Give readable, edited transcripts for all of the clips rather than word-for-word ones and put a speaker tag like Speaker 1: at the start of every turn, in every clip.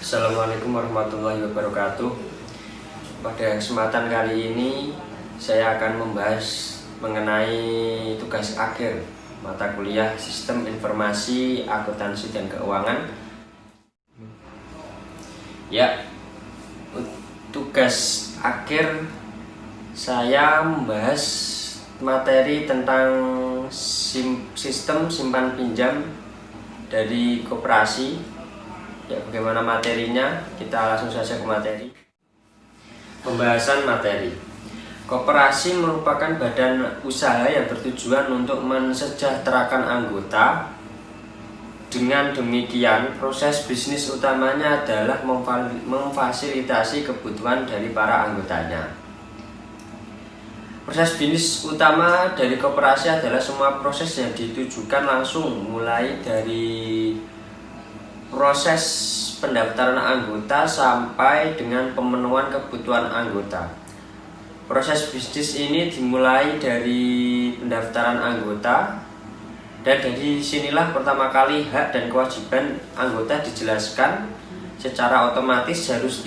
Speaker 1: Assalamualaikum warahmatullahi wabarakatuh. Pada kesempatan kali ini saya akan membahas mengenai tugas akhir mata kuliah Sistem Informasi Akuntansi dan Keuangan. Ya, tugas akhir saya membahas materi tentang sistem simpan pinjam dari koperasi. Ya, bagaimana materinya? Kita langsung saja ke materi. Pembahasan materi. Koperasi merupakan badan usaha yang bertujuan untuk mensejahterakan anggota. Dengan demikian, proses bisnis utamanya adalah memfasilitasi kebutuhan dari para anggotanya. Proses bisnis utama dari koperasi adalah semua proses yang ditujukan langsung, mulai dari proses pendaftaran anggota sampai dengan pemenuhan kebutuhan anggota. Proses bisnis ini dimulai dari pendaftaran anggota, dan dari sinilah pertama kali hak dan kewajiban anggota dijelaskan. Secara otomatis harus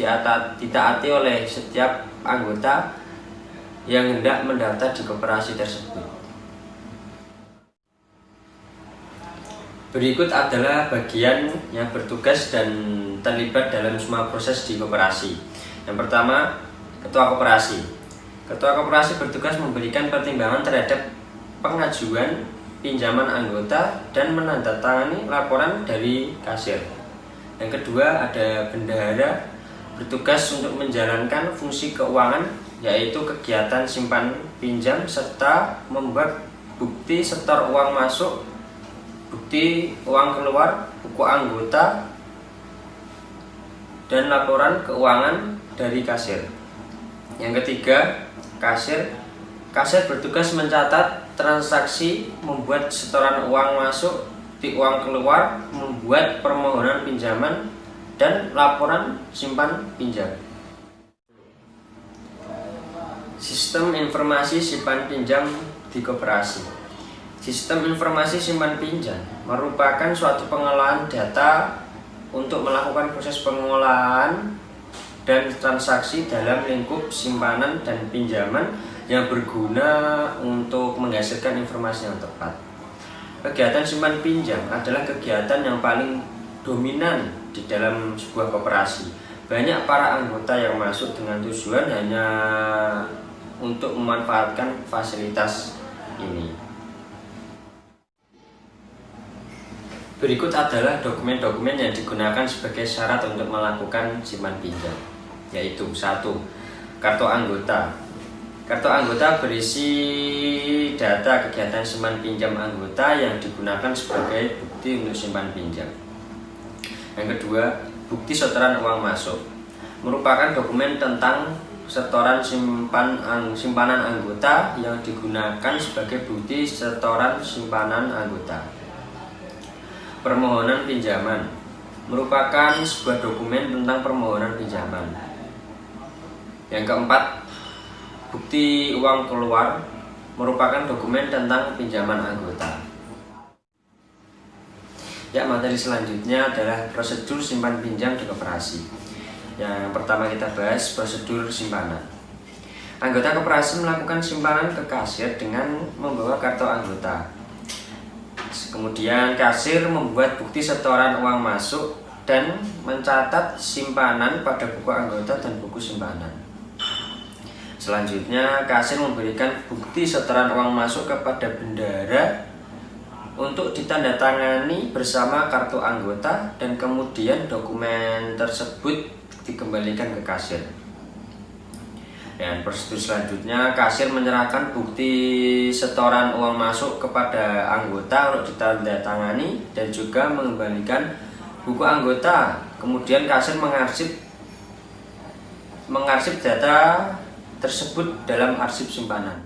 Speaker 1: ditaati oleh setiap anggota yang hendak mendaftar di koperasi tersebut. Berikut adalah bagian yang bertugas dan terlibat dalam semua proses di koperasi. Yang pertama, ketua koperasi. Ketua koperasi bertugas memberikan pertimbangan terhadap pengajuan pinjaman anggota dan menandatangani laporan dari kasir. Yang kedua, ada bendahara, bertugas untuk menjalankan fungsi keuangan, yaitu kegiatan simpan pinjam serta membuat bukti setor uang masuk, bukti uang keluar, buku anggota, dan laporan keuangan dari kasir. Yang ketiga, kasir. Kasir bertugas mencatat transaksi, membuat setoran uang masuk, bukti uang keluar, membuat permohonan pinjaman, dan laporan simpan pinjam. Sistem informasi simpan pinjam di koperasi. Sistem informasi simpan pinjam merupakan suatu pengolahan data untuk melakukan proses pengolahan dan transaksi dalam lingkup simpanan dan pinjaman yang berguna untuk menghasilkan informasi yang tepat. Kegiatan simpan pinjam adalah kegiatan yang paling dominan di dalam sebuah koperasi. Banyak para anggota yang masuk dengan tujuan hanya untuk memanfaatkan fasilitas ini. Berikut adalah dokumen-dokumen yang digunakan sebagai syarat untuk melakukan simpan pinjam, yaitu 1. Kartu anggota. Kartu anggota berisi data kegiatan simpan pinjam anggota yang digunakan sebagai bukti untuk simpan pinjam. Yang kedua, bukti setoran uang masuk. Merupakan dokumen tentang setoran simpanan anggota yang digunakan sebagai bukti setoran simpanan anggota. Permohonan pinjaman merupakan sebuah dokumen tentang permohonan pinjaman. Yang keempat, bukti uang keluar merupakan dokumen tentang pinjaman anggota. Ya, materi selanjutnya adalah prosedur simpan pinjam di koperasi. Yang pertama kita bahas prosedur simpanan. Anggota koperasi melakukan simpanan ke kasir dengan membawa kartu anggota. Kemudian kasir membuat bukti setoran uang masuk dan mencatat simpanan pada buku anggota dan buku simpanan. Selanjutnya, kasir memberikan bukti setoran uang masuk kepada bendahara untuk ditandatangani bersama kartu anggota, dan kemudian dokumen tersebut dikembalikan ke kasir. Dan prosedur selanjutnya, kasir menyerahkan bukti setoran uang masuk kepada anggota untuk ditandatangani dan juga mengembalikan buku anggota. Kemudian kasir mengarsip data tersebut dalam arsip simpanan.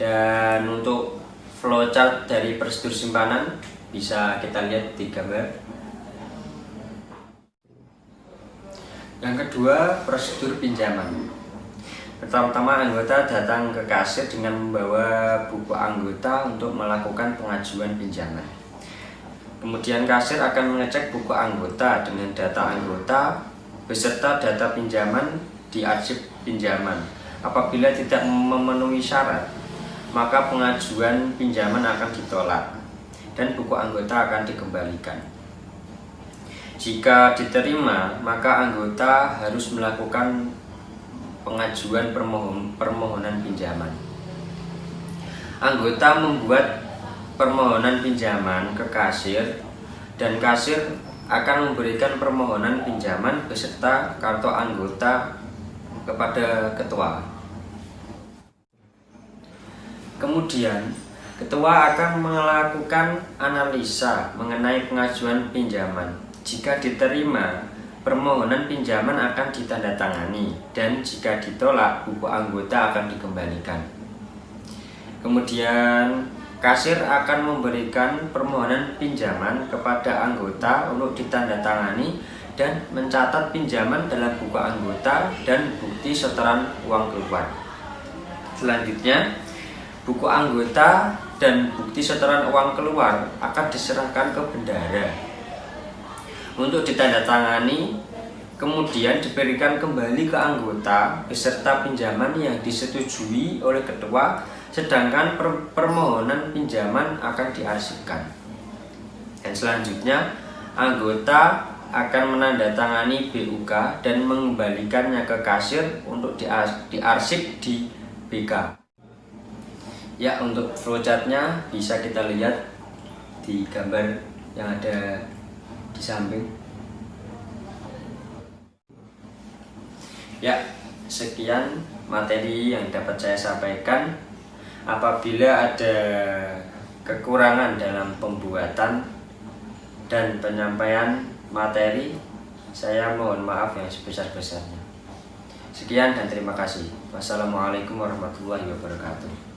Speaker 1: Dan untuk flowchart dari prosedur simpanan bisa kita lihat di gambar. Yang kedua, prosedur pinjaman. Pertama-tama anggota datang ke kasir dengan membawa buku anggota untuk melakukan pengajuan pinjaman. Kemudian kasir akan mengecek buku anggota dengan data anggota beserta data pinjaman di arsip pinjaman. Apabila tidak memenuhi syarat, maka pengajuan pinjaman akan ditolak dan buku anggota akan dikembalikan. Jika diterima, maka anggota harus melakukan pengajuan permohonan pinjaman. Anggota membuat permohonan pinjaman ke kasir dan kasir akan memberikan permohonan pinjaman beserta kartu anggota kepada ketua. Kemudian ketua akan melakukan analisa mengenai pengajuan pinjaman. Jika diterima, permohonan pinjaman akan ditandatangani dan jika ditolak, buku anggota akan dikembalikan. Kemudian kasir akan memberikan permohonan pinjaman kepada anggota untuk ditandatangani dan mencatat pinjaman dalam buku anggota dan bukti setoran uang keluar. Selanjutnya, buku anggota dan bukti setoran uang keluar akan diserahkan ke bendahara untuk ditandatangani, kemudian diberikan kembali ke anggota beserta pinjaman yang disetujui oleh ketua, sedangkan permohonan pinjaman akan diarsipkan. Dan selanjutnya, anggota akan menandatangani BUK dan mengembalikannya ke kasir untuk diarsip di BK. Ya, untuk flowchartnya bisa kita lihat di gambar yang ada di samping. Ya, sekian materi yang dapat saya sampaikan. Apabila ada kekurangan dalam pembuatan dan penyampaian materi, saya mohon maaf yang sebesar-besarnya. Sekian dan terima kasih. Wassalamualaikum warahmatullahi wabarakatuh.